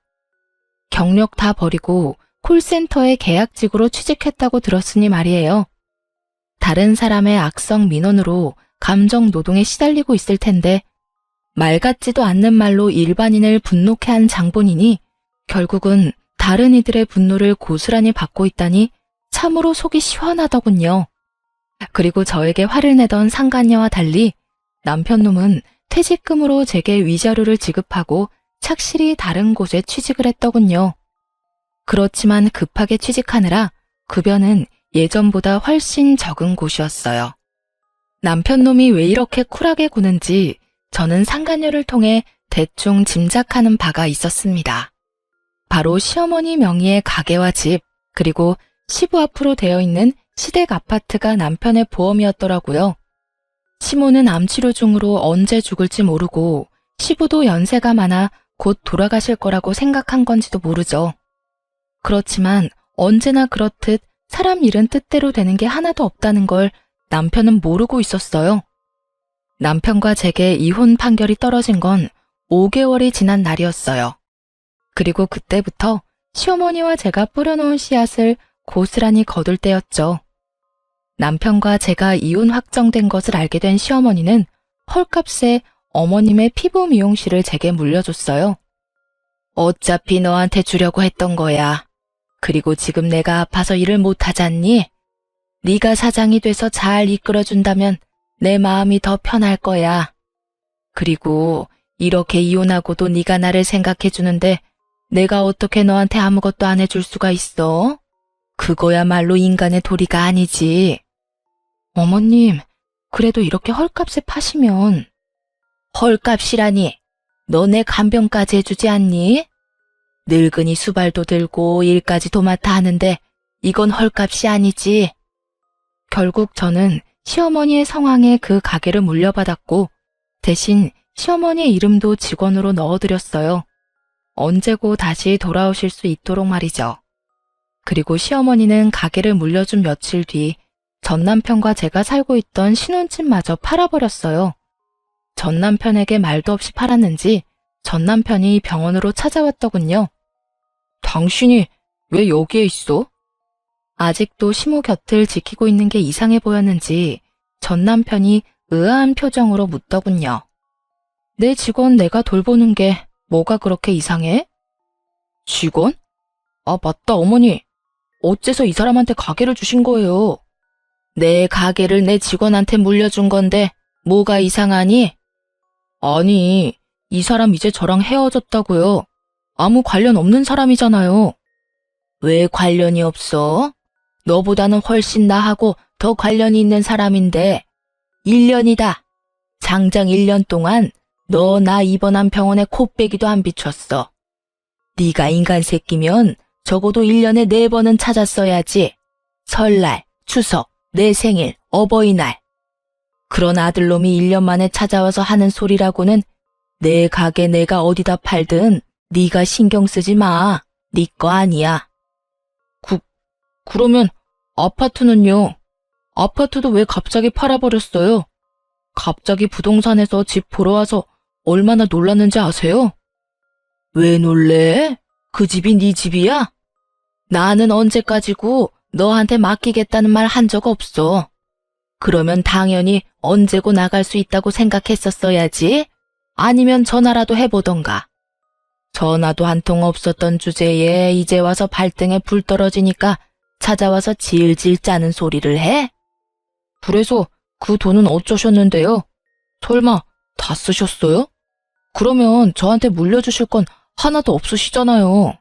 경력 다 버리고 콜센터에 계약직으로 취직했다고 들었으니 말이에요. 다른 사람의 악성 민원으로 감정 노동에 시달리고 있을 텐데 말 같지도 않는 말로 일반인을 분노케 한 장본인이 결국은 다른 이들의 분노를 고스란히 받고 있다니 참으로 속이 시원하더군요. 그리고 저에게 화를 내던 상간녀와 달리 남편놈은 퇴직금으로 제게 위자료를 지급하고 착실히 다른 곳에 취직을 했더군요. 그렇지만 급하게 취직하느라 급여는 예전보다 훨씬 적은 곳이었어요. 남편놈이 왜 이렇게 쿨하게 구는지 저는 상간녀를 통해 대충 짐작하는 바가 있었습니다. 바로 시어머니 명의의 가게와 집, 그리고 시부 앞으로 되어 있는 시댁 아파트가 남편의 보험이었더라고요. 시모는 암치료 중으로 언제 죽을지 모르고 시부도 연세가 많아 곧 돌아가실 거라고 생각한 건지도 모르죠. 그렇지만 언제나 그렇듯 사람 일은 뜻대로 되는 게 하나도 없다는 걸 남편은 모르고 있었어요. 남편과 제게 이혼 판결이 떨어진 건 5개월이 지난 날이었어요. 그리고 그때부터 시어머니와 제가 뿌려놓은 씨앗을 고스란히 거둘 때였죠. 남편과 제가 이혼 확정된 것을 알게 된 시어머니는 헐값에 어머님의 피부 미용실을 제게 물려줬어요. 어차피 너한테 주려고 했던 거야. 그리고 지금 내가 아파서 일을 못하잖니? 네가 사장이 돼서 잘 이끌어준다면 내 마음이 더 편할 거야. 그리고 이렇게 이혼하고도 네가 나를 생각해주는데 내가 어떻게 너한테 아무것도 안 해줄 수가 있어? 그거야말로 인간의 도리가 아니지. 어머님, 그래도 이렇게 헐값에 파시면. 헐값이라니, 너 내 간병까지 해주지 않니? 늙은이 수발도 들고 일까지 도맡아 하는데 이건 헐값이 아니지. 결국 저는 시어머니의 성황에 그 가게를 물려받았고 대신 시어머니의 이름도 직원으로 넣어드렸어요. 언제고 다시 돌아오실 수 있도록 말이죠. 그리고 시어머니는 가게를 물려준 며칠 뒤 전 남편과 제가 살고 있던 신혼집마저 팔아버렸어요. 전 남편에게 말도 없이 팔았는지 전 남편이 병원으로 찾아왔더군요. 당신이 왜 여기에 있어? 아직도 시모 곁을 지키고 있는 게 이상해 보였는지 전 남편이 의아한 표정으로 묻더군요. 내 직원 내가 돌보는 게 뭐가 그렇게 이상해? 직원? 아, 맞다, 어머니. 어째서 이 사람한테 가게를 주신 거예요? 내 가게를 내 직원한테 물려준 건데 뭐가 이상하니? 아니, 이 사람 이제 저랑 헤어졌다고요. 아무 관련 없는 사람이잖아요. 왜 관련이 없어? 너보다는 훨씬 나하고 더 관련이 있는 사람인데 1년이다. 장장 1년 동안 너 나 입원한 병원에 코빼기도 안 비췄어. 네가 인간 새끼면 적어도 1년에 4번은 찾았어야지. 설날, 추석, 내 생일, 어버이날. 그런 아들놈이 1년 만에 찾아와서 하는 소리라고는 내 가게 내가 어디다 팔든 네가 신경 쓰지 마. 네 거 아니야. 그러면 아파트는요? 아파트도 왜 갑자기 팔아버렸어요? 갑자기 부동산에서 집 보러 와서 얼마나 놀랐는지 아세요? 왜 놀래? 그 집이 네 집이야? 나는 언제까지고 너한테 맡기겠다는 말 한 적 없어. 그러면 당연히 언제고 나갈 수 있다고 생각했었어야지. 아니면 전화라도 해보던가. 전화도 한 통 없었던 주제에 이제 와서 발등에 불 떨어지니까 찾아와서 질질 짜는 소리를 해? 그래서 그 돈은 어쩌셨는데요? 설마 다 쓰셨어요? 그러면 저한테 물려주실 건 하나도 없으시잖아요.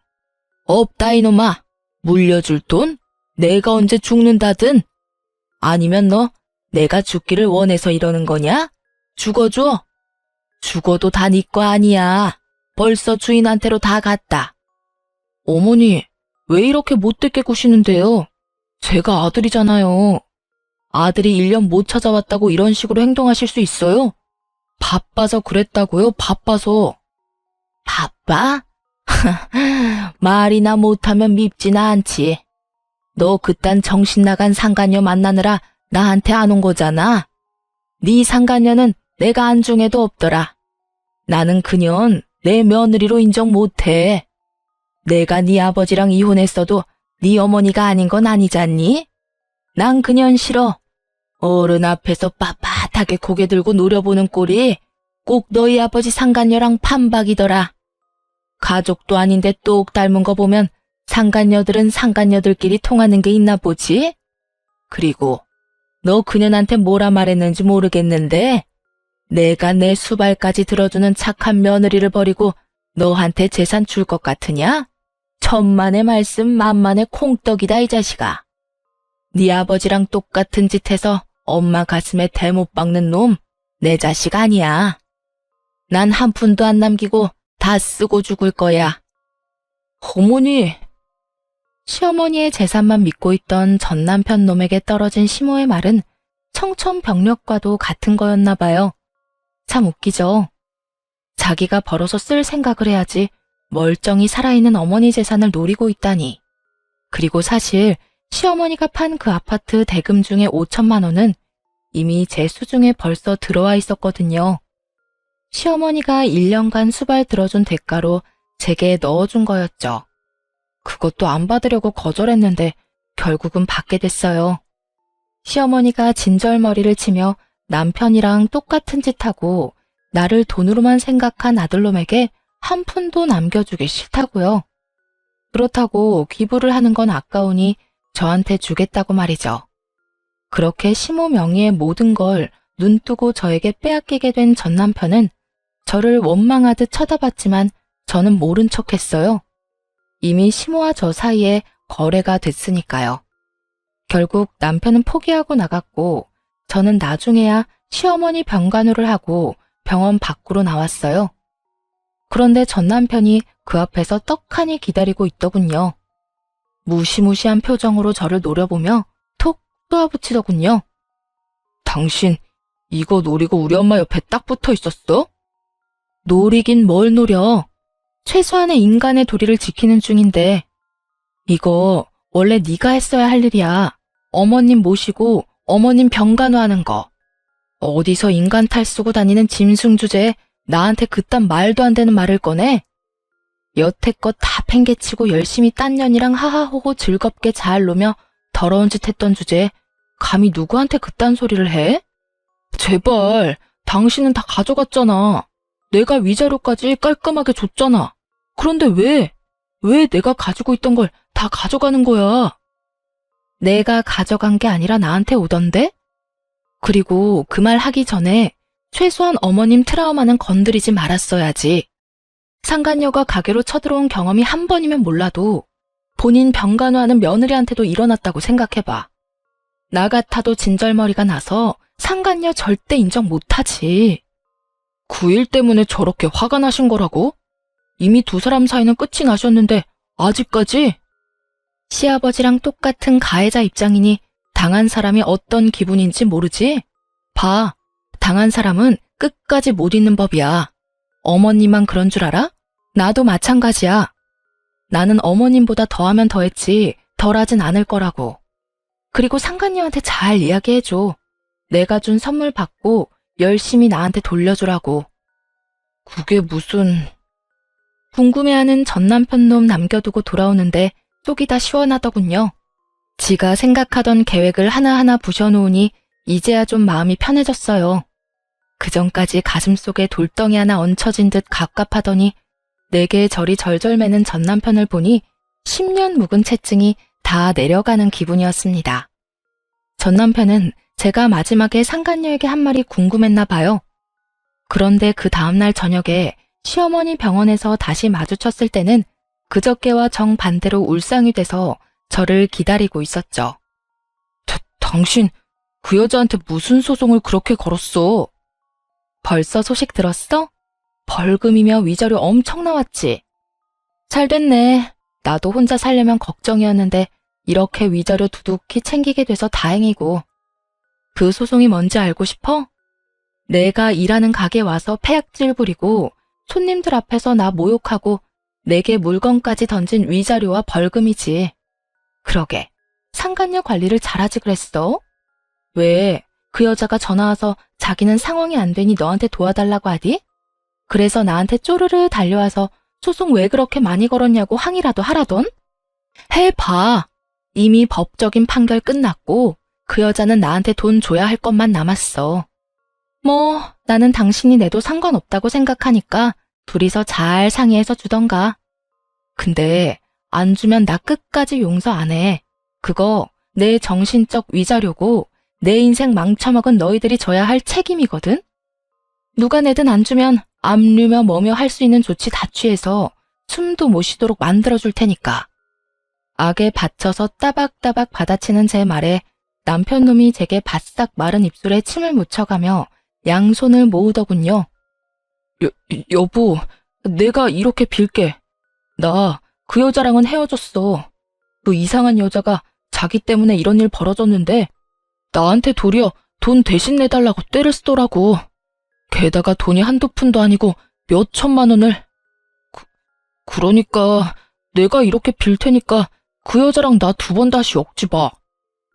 없다 이놈아. 물려줄 돈? 내가 언제 죽는다든? 아니면 너 내가 죽기를 원해서 이러는 거냐? 죽어줘. 죽어도 다 네 거 아니야. 벌써 주인한테로 다 갔다. 어머니, 왜 이렇게 못되게 구시는데요? 제가 아들이잖아요. 아들이 1년 못 찾아왔다고 이런 식으로 행동하실 수 있어요? 바빠서 그랬다고요? 바빠서. 바빠? 말이나 못하면 밉지나 않지. 너 그딴 정신 나간 상간녀 만나느라 나한테 안 온 거잖아. 네 상간녀는 내가 안중에도 없더라. 나는 그년 내 며느리로 인정 못해. 내가 네 아버지랑 이혼했어도 네 어머니가 아닌 건 아니잖니? 난 그년 싫어. 어른 앞에서 빳빳하게 고개 들고 노려보는 꼴이 꼭 너희 아버지 상간녀랑 판박이더라. 가족도 아닌데 똑 닮은 거 보면 상간녀들은 상간녀들끼리 통하는 게 있나 보지? 그리고 너 그년한테 뭐라 말했는지 모르겠는데 내가 내 수발까지 들어주는 착한 며느리를 버리고 너한테 재산 줄 것 같으냐? 천만의 말씀 만만의 콩떡이다 이 자식아. 네 아버지랑 똑같은 짓 해서 엄마 가슴에 대못 박는 놈 내 자식 아니야. 난 한 푼도 안 남기고 다 쓰고 죽을 거야. 어머니. 시어머니의 재산만 믿고 있던 전 남편 놈에게 떨어진 시모의 말은 청천벽력과도 같은 거였나 봐요. 참 웃기죠. 자기가 벌어서 쓸 생각을 해야지 멀쩡히 살아있는 어머니 재산을 노리고 있다니. 그리고 사실 시어머니가 판 그 아파트 대금 중에 5천만 원은 이미 제 수중에 벌써 들어와 있었거든요. 시어머니가 1년간 수발 들어준 대가로 제게 넣어준 거였죠. 그것도 안 받으려고 거절했는데 결국은 받게 됐어요. 시어머니가 진절머리를 치며 남편이랑 똑같은 짓 하고 나를 돈으로만 생각한 아들놈에게 한 푼도 남겨주기 싫다고요. 그렇다고 기부를 하는 건 아까우니 저한테 주겠다고 말이죠. 그렇게 시모 명의의 모든 걸 눈뜨고 저에게 빼앗기게 된 전 남편은 저를 원망하듯 쳐다봤지만 저는 모른 척했어요. 이미 시모와 저 사이에 거래가 됐으니까요. 결국 남편은 포기하고 나갔고 저는 나중에야 시어머니 병간호를 하고 병원 밖으로 나왔어요. 그런데 전 남편이 그 앞에서 떡하니 기다리고 있더군요. 무시무시한 표정으로 저를 노려보며 톡 쏘아붙이더군요. 당신 이거 노리고 우리 엄마 옆에 딱 붙어 있었어? 노리긴 뭘 노려. 최소한의 인간의 도리를 지키는 중인데. 이거 원래 네가 했어야 할 일이야. 어머님 모시고 어머님 병간호하는 거. 어디서 인간 탈 쓰고 다니는 짐승 주제에 나한테 그딴 말도 안 되는 말을 꺼내? 여태껏 다 팽개치고 열심히 딴 년이랑 하하호호 즐겁게 잘 노며 더러운 짓 했던 주제에 감히 누구한테 그딴 소리를 해? 제발, 당신은 다 가져갔잖아. 내가 위자료까지 깔끔하게 줬잖아. 그런데 왜 내가 가지고 있던 걸 다 가져가는 거야? 내가 가져간 게 아니라 나한테 오던데? 그리고 그 말 하기 전에 최소한 어머님 트라우마는 건드리지 말았어야지. 상간녀가 가게로 쳐들어온 경험이 한 번이면 몰라도 본인 병간호하는 며느리한테도 일어났다고 생각해봐. 나 같아도 진절머리가 나서 상간녀 절대 인정 못하지. 그 일 때문에 저렇게 화가 나신 거라고? 이미 두 사람 사이는 끝이 나셨는데 아직까지? 시아버지랑 똑같은 가해자 입장이니 당한 사람이 어떤 기분인지 모르지? 봐, 당한 사람은 끝까지 못 잊는 법이야. 어머님만 그런 줄 알아? 나도 마찬가지야. 나는 어머님보다 더하면 더했지 덜하진 않을 거라고. 그리고 상간녀한테 잘 이야기해줘. 내가 준 선물 받고 열심히 나한테 돌려주라고. 그게 무슨... 궁금해하는 전 남편 놈 남겨두고 돌아오는데 속이 다 시원하더군요. 지가 생각하던 계획을 하나하나 부셔놓으니 이제야 좀 마음이 편해졌어요. 그전까지 가슴속에 돌덩이 하나 얹혀진 듯 갑갑하더니 내게 저리 절절 매는 전 남편을 보니 10년 묵은 채증이 다 내려가는 기분이었습니다. 전 남편은 제가 마지막에 상간녀에게 한 말이 궁금했나 봐요. 그런데 그 다음날 저녁에 시어머니 병원에서 다시 마주쳤을 때는 그저께와 정반대로 울상이 돼서 저를 기다리고 있었죠. 당신 그 여자한테 무슨 소송을 그렇게 걸었어? 벌써 소식 들었어? 벌금이며 위자료 엄청 나왔지? 잘 됐네. 나도 혼자 살려면 걱정이었는데 이렇게 위자료 두둑히 챙기게 돼서 다행이고. 그 소송이 뭔지 알고 싶어? 내가 일하는 가게 와서 패약질 부리고 손님들 앞에서 나 모욕하고 내게 물건까지 던진 위자료와 벌금이지. 그러게, 상간녀 관리를 잘하지 그랬어? 왜, 그 여자가 전화와서 자기는 상황이 안 되니 너한테 도와달라고 하디? 그래서 나한테 쪼르르 달려와서 소송 왜 그렇게 많이 걸었냐고 항의라도 하라던? 해봐. 이미 법적인 판결 끝났고 그 여자는 나한테 돈 줘야 할 것만 남았어. 뭐 나는 당신이 내도 상관없다고 생각하니까 둘이서 잘 상의해서 주던가. 근데 안 주면 나 끝까지 용서 안 해. 그거 내 정신적 위자료고 내 인생 망쳐먹은 너희들이 져야 할 책임이거든? 누가 내든 안 주면 압류며 뭐며 할 수 있는 조치 다 취해서 숨도 못 쉬도록 만들어줄 테니까. 악에 받쳐서 따박따박 받아치는 제 말에 남편 놈이 제게 바싹 마른 입술에 침을 묻혀가며 양손을 모으더군요. 여보, 내가 이렇게 빌게. 나 그 여자랑은 헤어졌어. 그 이상한 여자가 자기 때문에 이런 일 벌어졌는데 나한테 도리어 돈 대신 내달라고 떼를 쓰더라고. 게다가 돈이 한두 푼도 아니고 몇 천만 원을. 그러니까 내가 이렇게 빌 테니까 그 여자랑 나 두 번 다시 엮지 마.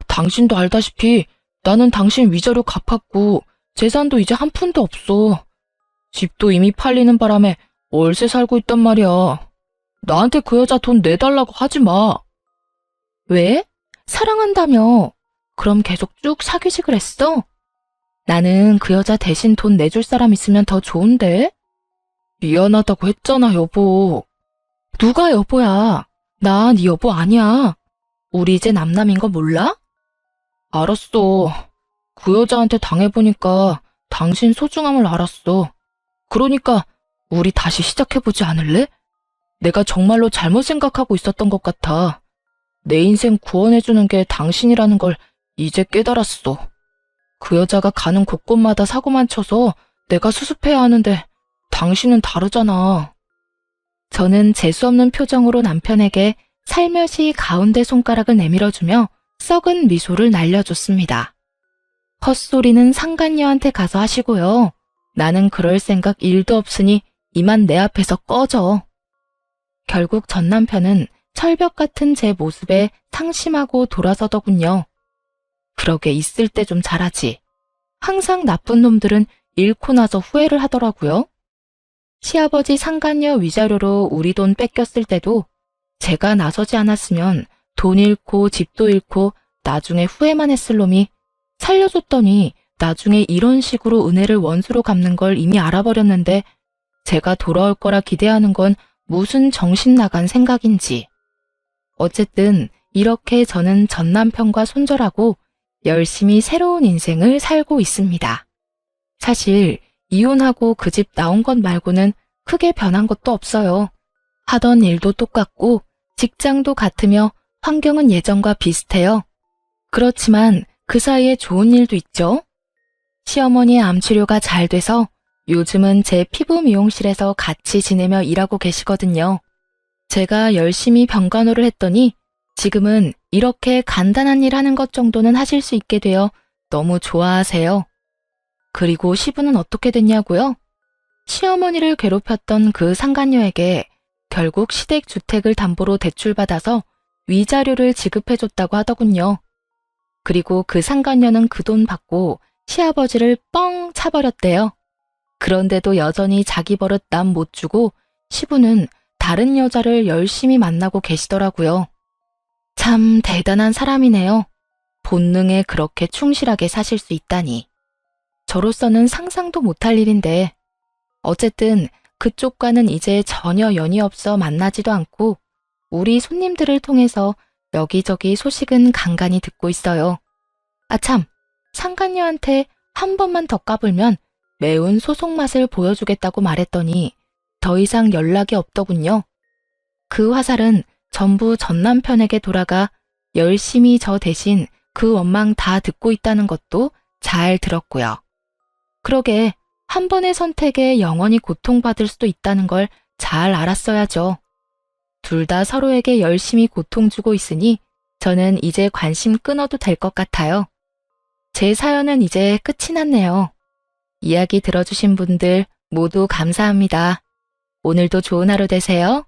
당신도 알다시피 나는 당신 위자료 갚았고 재산도 이제 한 푼도 없어. 집도 이미 팔리는 바람에 월세 살고 있단 말이야. 나한테 그 여자 돈 내달라고 하지 마. 왜? 사랑한다며. 그럼 계속 쭉 사귀지 그랬어? 나는 그 여자 대신 돈 내줄 사람 있으면 더 좋은데? 미안하다고 했잖아, 여보. 누가 여보야? 나 네 여보 아니야. 우리 이제 남남인 거 몰라? 알았어. 그 여자한테 당해보니까 당신 소중함을 알았어. 그러니까 우리 다시 시작해보지 않을래? 내가 정말로 잘못 생각하고 있었던 것 같아. 내 인생 구원해주는 게 당신이라는 걸 이제 깨달았어. 그 여자가 가는 곳곳마다 사고만 쳐서 내가 수습해야 하는데 당신은 다르잖아. 저는 재수없는 표정으로 남편에게 살며시 가운데 손가락을 내밀어주며 썩은 미소를 날려줬습니다. 헛소리는 상간녀한테 가서 하시고요. 나는 그럴 생각 1도 없으니 이만 내 앞에서 꺼져. 결국 전 남편은 철벽 같은 제 모습에 상심하고 돌아서더군요. 그러게 있을 때 좀 잘하지. 항상 나쁜 놈들은 잃고 나서 후회를 하더라고요. 시아버지 상간녀 위자료로 우리 돈 뺏겼을 때도 제가 나서지 않았으면 돈 잃고 집도 잃고 나중에 후회만 했을 놈이 살려줬더니 나중에 이런 식으로 은혜를 원수로 갚는 걸 이미 알아버렸는데 제가 돌아올 거라 기대하는 건 무슨 정신 나간 생각인지. 어쨌든 이렇게 저는 전 남편과 손절하고 열심히 새로운 인생을 살고 있습니다. 사실 이혼하고 그 집 나온 것 말고는 크게 변한 것도 없어요. 하던 일도 똑같고 직장도 같으며 환경은 예전과 비슷해요. 그렇지만 그 사이에 좋은 일도 있죠. 시어머니의 암 치료가 잘 돼서 요즘은 제 피부 미용실에서 같이 지내며 일하고 계시거든요. 제가 열심히 병간호를 했더니 지금은 이렇게 간단한 일 하는 것 정도는 하실 수 있게 되어 너무 좋아하세요. 그리고 시부는 어떻게 됐냐고요? 시어머니를 괴롭혔던 그 상간녀에게 결국 시댁주택을 담보로 대출받아서 위자료를 지급해줬다고 하더군요. 그리고 그 상간녀는 그 돈 받고 시아버지를 뻥 차버렸대요. 그런데도 여전히 자기 버릇 남 못 주고 시부는 다른 여자를 열심히 만나고 계시더라고요. 참 대단한 사람이네요. 본능에 그렇게 충실하게 사실 수 있다니. 저로서는 상상도 못할 일인데 어쨌든 그쪽과는 이제 전혀 연이 없어 만나지도 않고 우리 손님들을 통해서 여기저기 소식은 간간히 듣고 있어요. 아참, 상간녀한테 한 번만 더 까불면 매운 소속 맛을 보여주겠다고 말했더니 더 이상 연락이 없더군요. 그 화살은 전부 전 남편에게 돌아가 열심히 저 대신 그 원망 다 듣고 있다는 것도 잘 들었고요. 그러게 한 번의 선택에 영원히 고통받을 수도 있다는 걸 잘 알았어야죠. 둘 다 서로에게 열심히 고통 주고 있으니 저는 이제 관심 끊어도 될 것 같아요. 제 사연은 이제 끝이 났네요. 이야기 들어주신 분들 모두 감사합니다. 오늘도 좋은 하루 되세요.